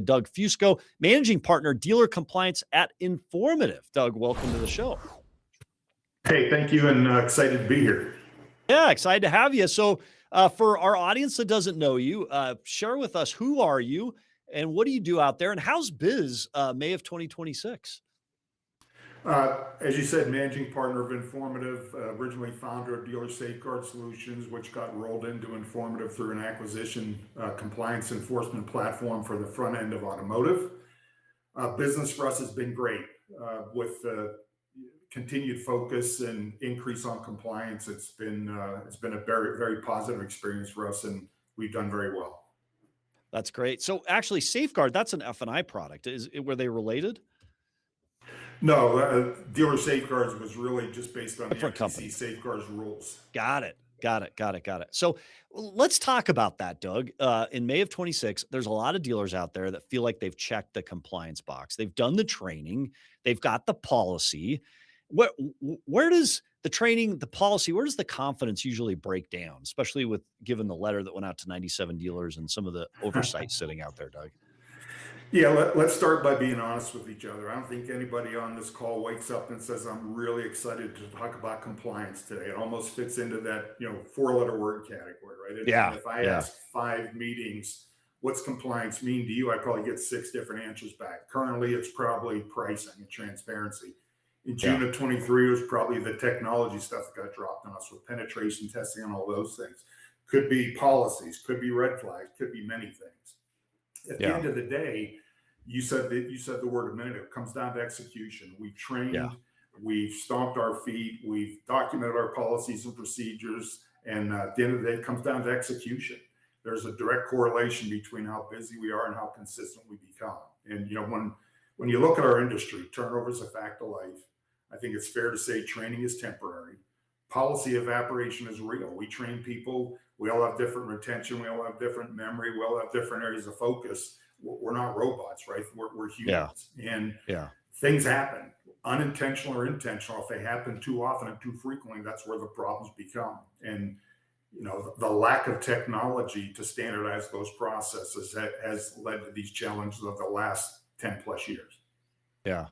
Doug Fusco, managing partner, dealer compliance at Informativ. Doug, welcome to the show. Hey, thank you, and excited to be here. Yeah, excited to have you. So for our audience that doesn't know you, share with us, who are you and what do you do out there, and how's biz May of 2026? As you said, managing partner of Informativ, originally founder of Dealer Safeguard Solutions, which got rolled into Informativ through an acquisition compliance enforcement platform for the front end of automotive. Business for us has been great with continued focus and increase on compliance. It's been a very, very positive experience for us, and we've done very well. That's great. So actually, Safeguard, that's an F&I product. Were they related? No, Dealer Safeguards was really just based on the Different FTC company. safeguards rules. Got it. So let's talk about that, Doug. In May of 26, there's a lot of dealers out there that feel like they've checked the compliance box. They've done the training. They've got the policy. Where does the training, the policy, where does the confidence usually break down, especially with given the letter that went out to 97 dealers and some of the oversight sitting out there, Doug? Yeah, let's start by being honest with each other. I don't think anybody on this call wakes up and says, I'm really excited to talk about compliance today. It almost fits into that, four-letter word category, right? Yeah. And if I ask 5 meetings, what's compliance mean to you? I probably get 6 different answers back. Currently, it's probably pricing and transparency. In June of 23, it was probably the technology stuff that got dropped on us with penetration testing and all those things. Could be policies, could be red flags, could be many things. At the end of the day, you said the word a minute ago, it comes down to execution. We've trained, we've stomped our feet, we've documented our policies and procedures, and at the end of the day, it comes down to execution. There's a direct correlation between how busy we are and how consistent we become. And when you look at our industry, turnover is a fact of life. I think it's fair to say training is temporary. Policy evaporation is real. We train people. We all have different retention. We all have different memory. We all have different areas of focus. We're not robots, right? We're humans. And things happen, unintentional or intentional. If they happen too often and too frequently, that's where the problems become. And the lack of technology to standardize those processes has led to these challenges of the last 10 plus years. Yeah.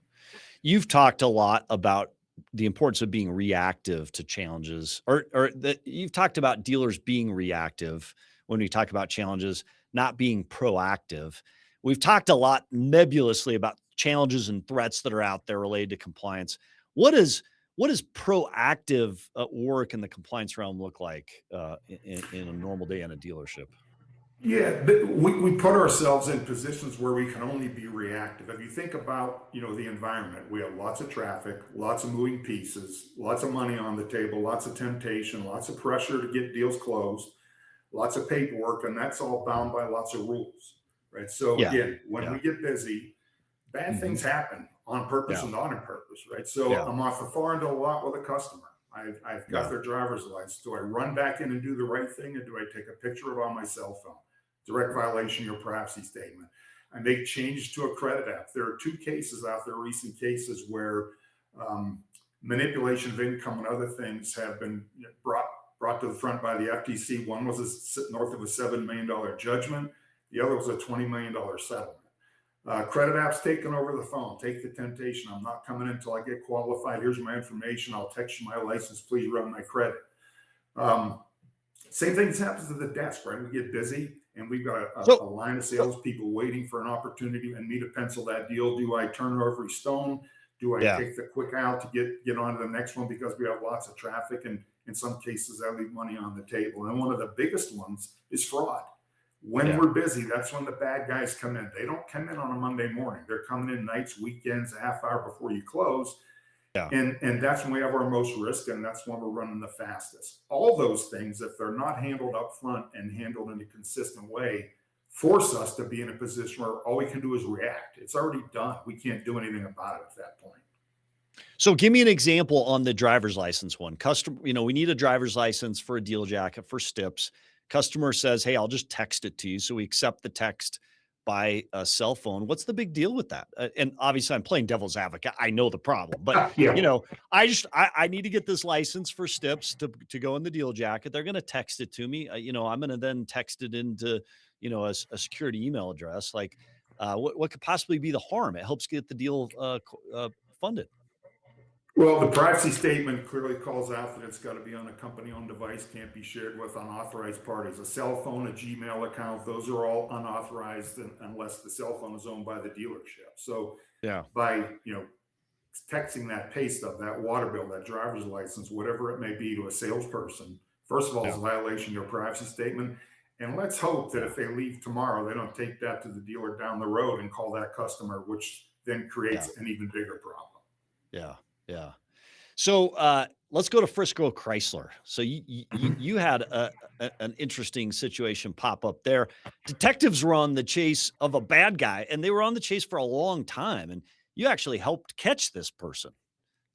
You've talked a lot about the importance of being reactive to challenges, or that you've talked about dealers being reactive when we talk about challenges, not being proactive. We've talked a lot nebulously about challenges and threats that are out there related to compliance. What does proactive work in the compliance realm look like in a normal day in a dealership? Yeah, we put ourselves in positions where we can only be reactive. If you think about, the environment, we have lots of traffic, lots of moving pieces, lots of money on the table, lots of temptation, lots of pressure to get deals closed, lots of paperwork, and that's all bound by lots of rules, right? So again, when we get busy, bad things happen on purpose and not on purpose, right? So I'm off the far end of the lot with a customer. I've got their driver's license. Do I run back in and do the right thing, or do I take a picture of it on my cell phone? Direct violation of your privacy statement. I make changes to a credit app. There are 2 cases out there, recent cases, where manipulation of income and other things have been brought to the front by the FTC. One was north of a $7 million judgment. The other was a $20 million settlement. Credit apps taken over the phone. Take the temptation. I'm not coming in until I get qualified. Here's my information. I'll text you my license. Please run my credit. Same thing happens at the desk, right? We get busy and we've got a line of salespeople waiting for an opportunity and me to pencil that deal. Do I turn over every stone? Do I take the quick out to get on to the next one because we have lots of traffic? And in some cases, I leave money on the table. And one of the biggest ones is fraud. When we're busy, that's when the bad guys come in. They don't come in on a Monday morning. They're coming in nights, weekends, a half hour before you close. And that's when we have our most risk, and that's when we're running the fastest. All those things, if they're not handled up front and handled in a consistent way, force us to be in a position where all we can do is react. It's already done. We can't do anything about it at that point. So give me an example on the driver's license one. We need a driver's license for a deal jacket for STIPs. Customer says, hey, I'll just text it to you. So we accept the text by a cell phone. What's the big deal with that? And obviously I'm playing devil's advocate. I know the problem, but I need to get this license for STIPs to go in the deal jacket. They're going to text it to me. I'm going to then text it into, a security email address. Like, What could possibly be the harm? It helps get the deal funded. Well, the privacy statement clearly calls out that it's got to be on a company-owned device, can't be shared with unauthorized parties. A cell phone, a Gmail account, those are all unauthorized unless the cell phone is owned by the dealership. So Yeah. by, texting that pay stub, that water bill, that driver's license, whatever it may be to a salesperson, first of all, it's a violation of their privacy statement. And let's hope that if they leave tomorrow, they don't take that to the dealer down the road and call that customer, which then creates an even bigger problem. Yeah. Yeah. So let's go to Frisco Chrysler. So you had an interesting situation pop up there. Detectives were on the chase of a bad guy, and they were on the chase for a long time. And you actually helped catch this person.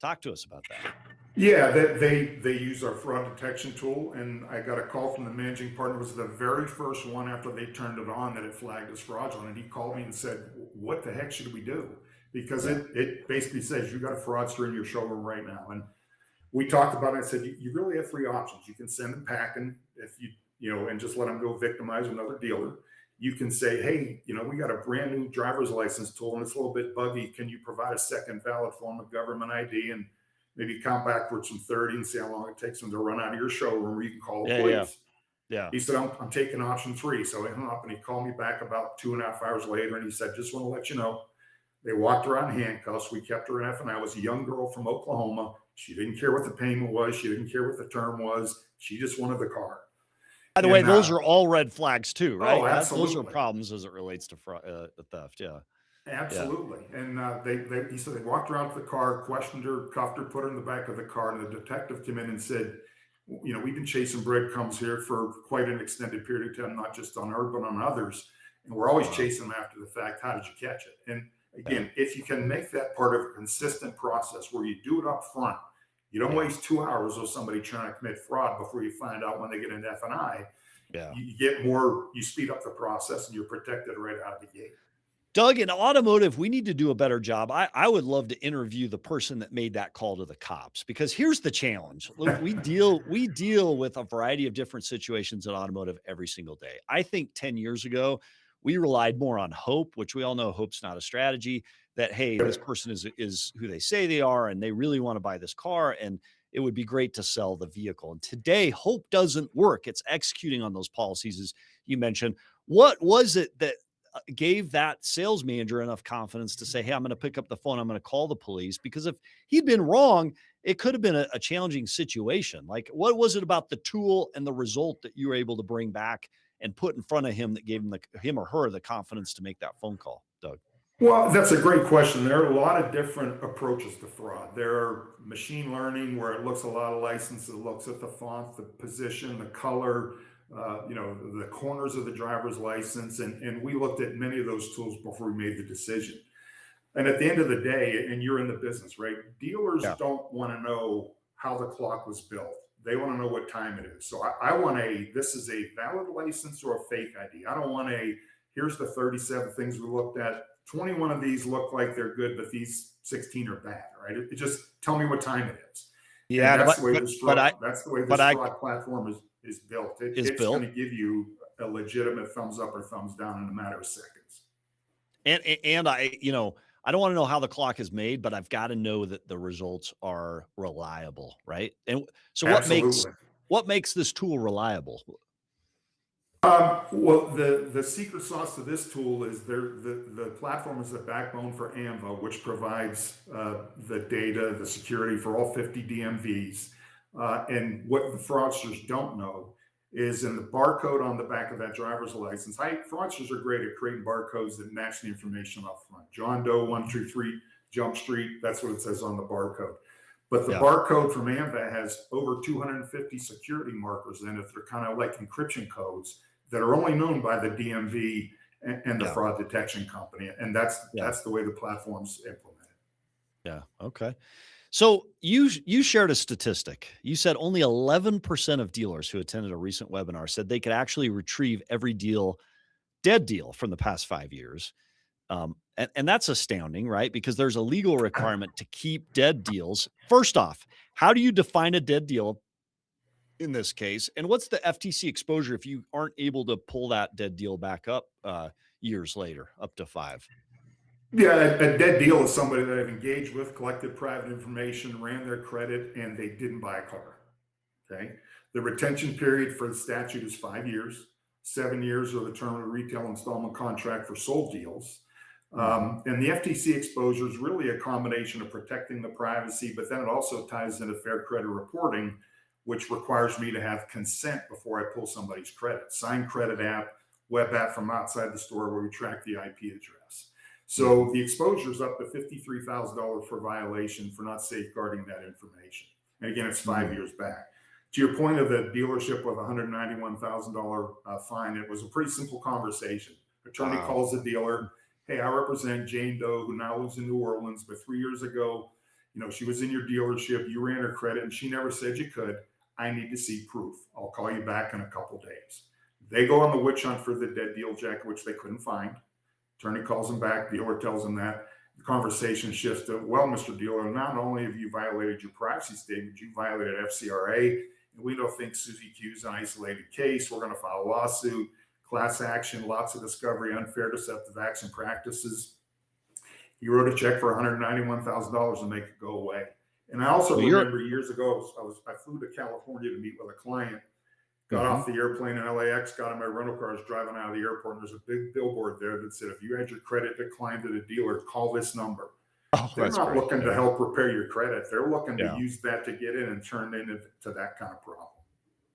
Talk to us about that. Yeah, they use our fraud detection tool, and I got a call from the managing partner. It was the very first one after they turned it on that it flagged as fraudulent, and he called me and said, "What the heck should we do?" Because it basically says you got a fraudster in your showroom right now. And we talked about it. I said, you really have three options. You can send them packing if and just let them go victimize another dealer. You can say, hey, we got a brand new driver's license tool and it's a little bit buggy. Can you provide a second valid form of government ID and maybe count backwards from 30 and see how long it takes them to run out of your showroom, or you can call the police. Yeah. He said, I'm taking option 3. So he hung up and he called me back about 2.5 hours later. And he said, just want to let you know, they walked her on handcuffs. We kept her in F&I. Was a young girl from Oklahoma. She didn't care what the payment was. She didn't care what the term was. She just wanted the car. By the way, those are all red flags too, right? Oh, absolutely. Those are problems as it relates to theft. Yeah. Absolutely. Yeah. And he said they walked her out to the car, questioned her, cuffed her, put her in the back of the car. And the detective came in and said, we've been chasing breadcrumbs here for quite an extended period of time, not just on her, but on others. And we're always chasing them after the fact. How did you catch it? And again, if you can make that part of a consistent process where you do it up front, you don't waste 2 hours of somebody trying to commit fraud before you find out when they get into F&I. You get more, you speed up the process and you're protected right out of the gate. Doug, in automotive, we need to do a better job. I would love to interview the person that made that call to the cops, because here's the challenge. Look, we deal with a variety of different situations in automotive every single day. I think 10 years ago, we relied more on hope, which we all know hope's not a strategy, that, hey, this person is who they say they are, and they really want to buy this car, and it would be great to sell the vehicle. And today, hope doesn't work. It's executing on those policies, as you mentioned. What was it that gave that sales manager enough confidence to say, hey, I'm going to pick up the phone, I'm going to call the police? Because if he'd been wrong, it could have been a challenging situation. Like, what was it about the tool and the result that you were able to bring back and put in front of him that gave him or her the confidence to make that phone call, Doug? Well, that's a great question. There are a lot of different approaches to fraud. There are machine learning, where it looks a lot of licenses, it looks at the font, the position, the color, the corners of the driver's license. And we looked at many of those tools before we made the decision. And at the end of the day, and you're in the business, right? Dealers don't want to know how the clock was built. They want to know what time it is. So I want this is a valid license or a fake ID. I don't want here's the 37 things we looked at. 21 of these look like they're good, but these 16 are bad, right? It just tell me what time it is. Yeah, and that's the way this fraud platform is built. It's going to give you a legitimate thumbs up or thumbs down in a matter of seconds. And I don't want to know how the clock is made, but I've got to know that the results are reliable, right? And so what makes this tool reliable? Well, the secret sauce to this tool is the platform is the backbone for AMVA, which provides the data, the security for all 50 DMVs. And what the fraudsters don't know is in the barcode on the back of that driver's license. Fraudsters are great at creating barcodes that match the information up front. John Doe 123 Jump Street, that's what it says on the barcode. But the barcode from AMVA has over 250 security markers in it. They're kind of like encryption codes that are only known by the DMV and the fraud detection company. And that's the way the platform's implemented. Yeah. Okay. So you shared a statistic. You said only 11% of dealers who attended a recent webinar said they could actually retrieve every dead deal from the past 5 years. And that's astounding, right? Because there's a legal requirement to keep dead deals. First off, how do you define a dead deal in this case? And what's the FTC exposure if you aren't able to pull that dead deal back up? years later, up to 5. Yeah, a dead deal is somebody that I've engaged with, collected private information, ran their credit, and they didn't buy a car. Okay. The retention period for the statute is 5 years. 7 years are the term of the retail installment contract for sold deals. Mhm. And the FTC exposure is really a combination of protecting the privacy, but then it also ties into fair credit reporting, which requires me to have consent before I pull somebody's credit. Signed credit app, web app from outside the store where we track the IP address. Mhm. So the exposure is up to $53,000 for violation for not safeguarding that information. And again, it's 5 years back. To your point of the dealership with a $191,000 fine, it was a pretty simple conversation. Attorney Wow. calls the dealer. Hey, I represent Jane Doe, who now lives in New Orleans, but 3 years ago, she was in your dealership. You ran her credit, and she never said you could. I need to see proof. I'll call you back in a couple days. They go on the witch hunt for the dead deal jacket, which they couldn't find. Attorney calls him back. Dealer tells him that. The conversation shifts to, well, Mr. Dealer, not only have you violated your privacy statement, you violated FCRA. And we don't think Susie Q is an isolated case. We're going to file a lawsuit, class action, lots of discovery, unfair deceptive acts and practices. He wrote a check for $191,000 to make it go away. And I also So you're remember years ago, I flew to California to meet with a client, got Mhm. off the airplane in LAX, got in my rental car, I was driving out of the airport, and there's a big billboard there that said, if you had your credit declined at a dealer, call this number. Oh, They're that's not great. looking to Yeah. help repair your credit. They're looking to Yeah. use that to get in and turn into that kind of problem.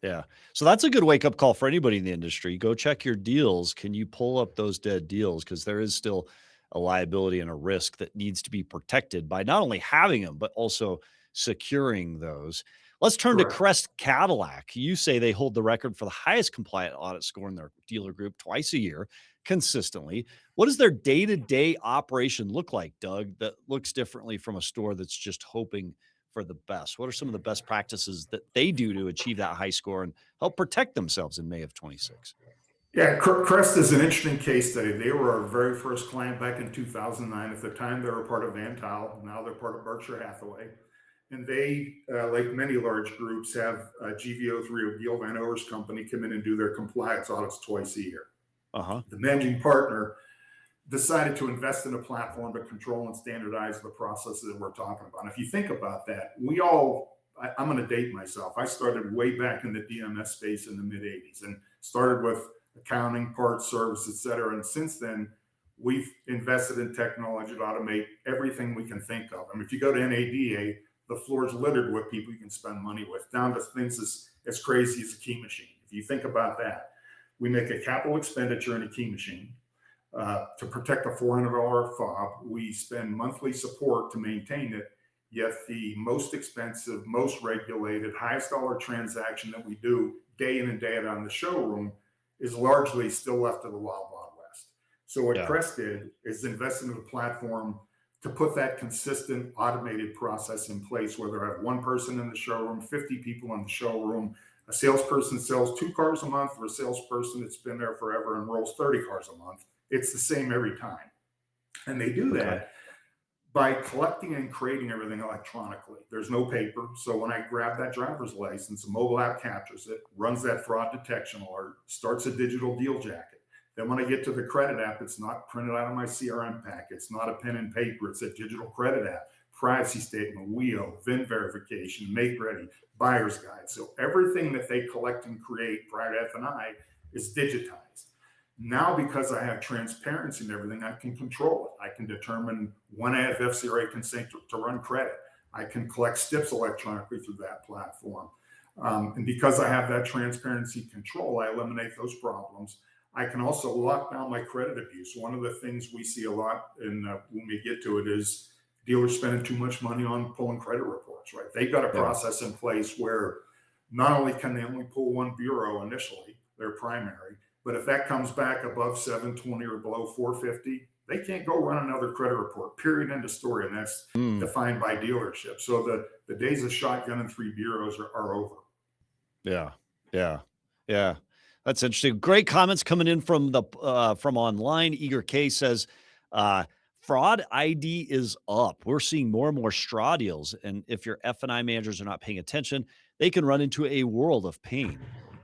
Yeah. So that's a good wake up call for anybody in the industry. Go check your deals. Can you pull up those dead deals? Because there is still a liability and a risk that needs to be protected by not only having them, but also securing those. Let's turn to Correct. Crest Cadillac. You say they hold the record for the highest compliant audit score in their dealer group twice a year consistently. What does their day to day operation look like, Doug, that looks differently from a store that's just hoping for the best? What are some of the best practices that they do to achieve that high score and help protect themselves in May of 26? Yeah, Crest is an interesting case study. They were our very first client back in 2009. At the time, they were part of Van Tile. Now they're part of Berkshire Hathaway. And they, like many large groups, have GVO3 or Gil Van Over's company come in and do their compliance audits twice a year. Uh-huh. The managing partner decided to invest in a platform to control and standardize the processes that we're talking about. And if you think about that, I'm going to date myself. I started way back in the DMS space in the mid 80s and started with accounting, parts, service, et cetera. And since then, we've invested in technology to automate everything we can think of. I mean, if you go to NADA, the floor is littered with people you can spend money with, down to things as crazy as a key machine. If you think about that, we make a capital expenditure in a key machine. To protect a $400 fob. We spend monthly support to maintain it, yet the most expensive, most regulated, highest dollar transaction that we do day in and day out on the showroom is largely still left to the Wild Wild West. So what Yeah. Crest did is invest into a platform to put that consistent automated process in place, whether I have one person in the showroom, 50 people in the showroom, a salesperson sells 2 cars a month, or a salesperson that's been there forever and rolls 30 cars a month. It's the same every time. And they do Okay. that by collecting and creating everything electronically. There's no paper. So when I grab that driver's license, a mobile app captures it, runs that fraud detection alert, starts a digital deal jacket. Then when I get to the credit app, it's not printed out of my CRM pack. It's not a pen and paper. It's a digital credit app, privacy statement, WIO, VIN verification, make ready, buyer's guide. So everything that they collect and create prior to F&I is digitized. Now, because I have transparency in everything, I can control it. I can determine when I have FCRA consent to run credit. I can collect STIPs electronically through that platform. And because I have that transparency control, I eliminate those problems. I can also lock down my credit abuse. One of the things we see a lot, and when we get to it, is dealers spending too much money on pulling credit reports, right? They've got a Yeah. process in place where not only can they only pull one bureau initially, their primary, but if that comes back above 720 or below 450, they can't go run another credit report, period, end of story. And that's Mm. defined by dealership. So the days of shotgun and 3 bureaus are over. Yeah. Yeah. Yeah. That's interesting. Great comments coming in from from online. Eager K says, fraud ID is up. We're seeing more and more straw deals. And if your F&I managers are not paying attention, they can run into a world of pain.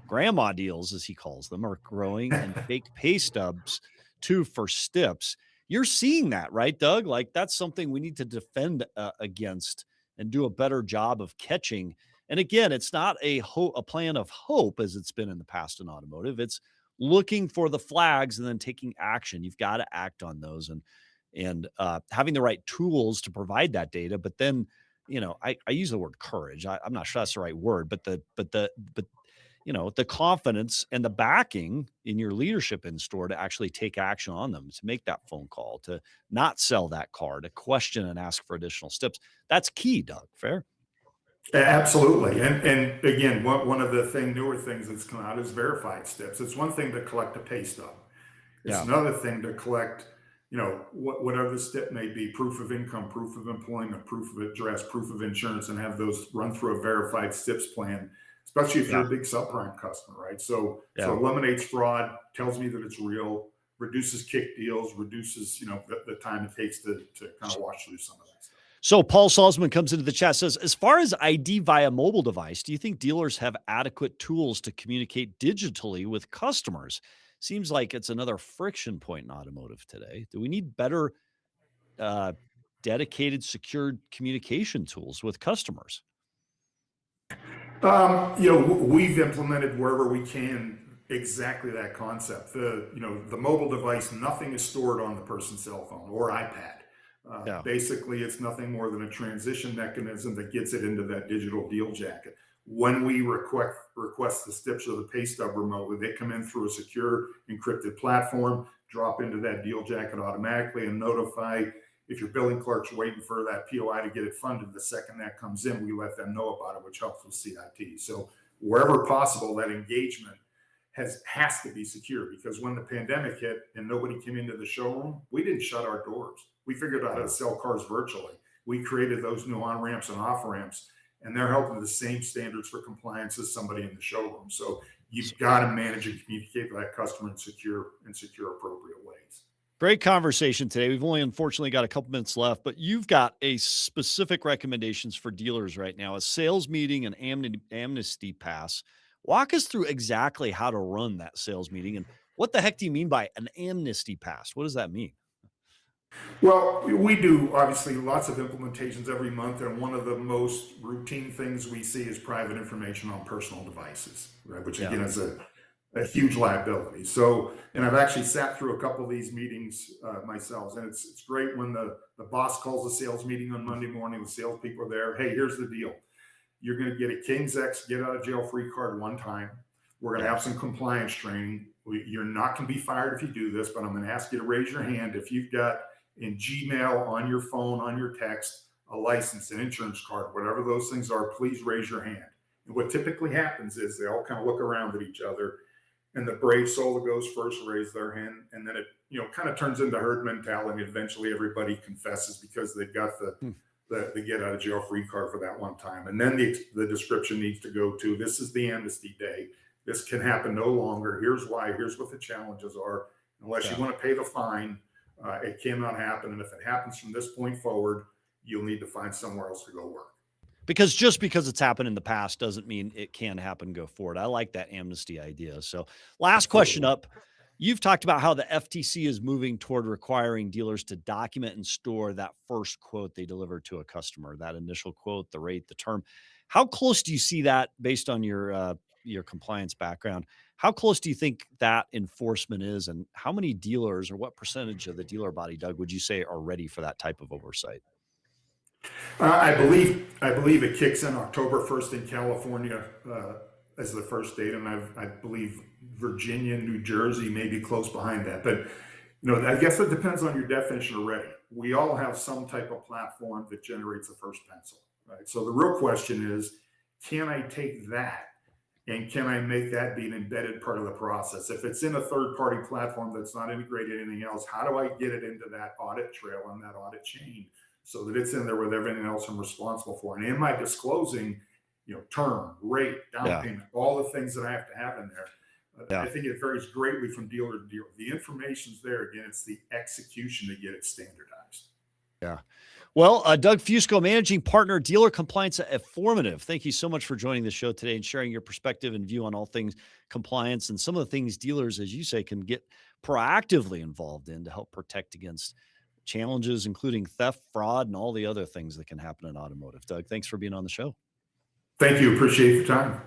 Grandma deals, as he calls them, are growing, and fake pay stubs too for STIPs. You're seeing that, right, Doug? Like that's something we need to defend against and do a better job of catching. And again, it's not a plan of hope as it's been in the past in automotive. It's looking for the flags and then taking action. You've got to act on those and having the right tools to provide that data. But then, I use the word courage. I'm not sure that's the right word, but the confidence and the backing in your leadership in store to actually take action on them, to make that phone call, to not sell that car, to question and ask for additional steps. That's key, Doug. Fair? Absolutely. And again, one of the newer things that's come out is verified steps. It's one thing to collect a pay stub. It's Yeah. another thing to collect, whatever the step may be, proof of income, proof of employment, proof of address, proof of insurance, and have those run through a verified steps plan, especially if Yeah. you're a big subprime customer, right? So Yeah. eliminates fraud, tells me that it's real, reduces kick deals, reduces, the time it takes to kind of wash through some of that stuff. So Paul Salzman comes into the chat, says, as far as ID via mobile device, do you think dealers have adequate tools to communicate digitally with customers? Seems like it's another friction point in automotive today. Do we need better uh, dedicated, secured communication tools with customers? We've implemented wherever we can exactly that concept. The mobile device, nothing is stored on the person's cell phone or iPad. Yeah. Basically, it's nothing more than a transition mechanism that gets it into that digital deal jacket. When we request the steps or the pay stub remotely, they come in through a secure encrypted platform, drop into that deal jacket automatically, and notify if your billing clerk's waiting for that POI to get it funded. The second that comes in, we let them know about it, which helps with CIT. So wherever possible, that engagement has to be secure, because when the pandemic hit and nobody came into the showroom, we didn't shut our doors. We figured out how to sell cars virtually. We created those new on ramps and off ramps, and they're held to the same standards for compliance as somebody in the showroom. So you've got to manage and communicate with that customer in secure appropriate ways. Great conversation today. We've only unfortunately got a couple minutes left, but you've got a specific recommendations for dealers right now, a sales meeting and amnesty pass. Walk us through exactly how to run that sales meeting and what the heck do you mean by an amnesty pass? What does that mean? Well, we do obviously lots of implementations every month, and one of the most routine things we see is private information on personal devices, right? Which again is a huge liability. So, and I've actually sat through a couple of these meetings myself, and it's great when the boss calls a sales meeting on Monday morning. The salespeople are there. Hey, here's the deal: you're going to get a King's X get out of jail free card one time. We're going to have some compliance training. You're not going to be fired if you do this, but I'm going to ask you to raise your hand if you've got in Gmail, on your phone, on your text, a license, an insurance card, whatever those things are. Please raise your hand. And what typically happens is they all kind of look around at each other, and the brave soul that goes first raise their hand, and then it kind of turns into herd mentality. Eventually everybody confesses because they've got the get out of jail free card for that one time. And then the description needs to go to, this is the amnesty day, this can happen no longer, here's why, here's what the challenges are. Unless you want to pay the fine, it cannot happen. And if it happens from this point forward, you'll need to find somewhere else to go work. Because just because it's happened in the past doesn't mean it can happen go forward. I like that amnesty idea. So last question up. You've talked about how the FTC is moving toward requiring dealers to document and store that first quote they deliver to a customer, that initial quote, the rate, the term. How close do you see that based on your compliance background? How close do you think that enforcement is, and how many dealers or what percentage of the dealer body, Doug, would you say are ready for that type of oversight? I believe it kicks in October 1st in California as the first date, and I believe Virginia, New Jersey may be close behind that. But I guess it depends on your definition of ready. We all have some type of platform that generates the first pencil, right? So the real question is, can I take that and can I make that be an embedded part of the process? If it's in a third-party platform that's not integrated anything else, how do I get it into that audit trail and that audit chain so that it's in there with everything else I'm responsible for? And am I disclosing, term, rate, down payment, all the things that I have to have in there? I think it varies greatly from dealer to dealer. The information's there. Again, it's the execution to get it standardized. Yeah. Well, Doug Fusco, managing partner, dealer compliance at Informativ. Thank you so much for joining the show today and sharing your perspective and view on all things compliance and some of the things dealers, as you say, can get proactively involved in to help protect against challenges, including theft, fraud, and all the other things that can happen in automotive. Doug, thanks for being on the show. Thank you. Appreciate your time.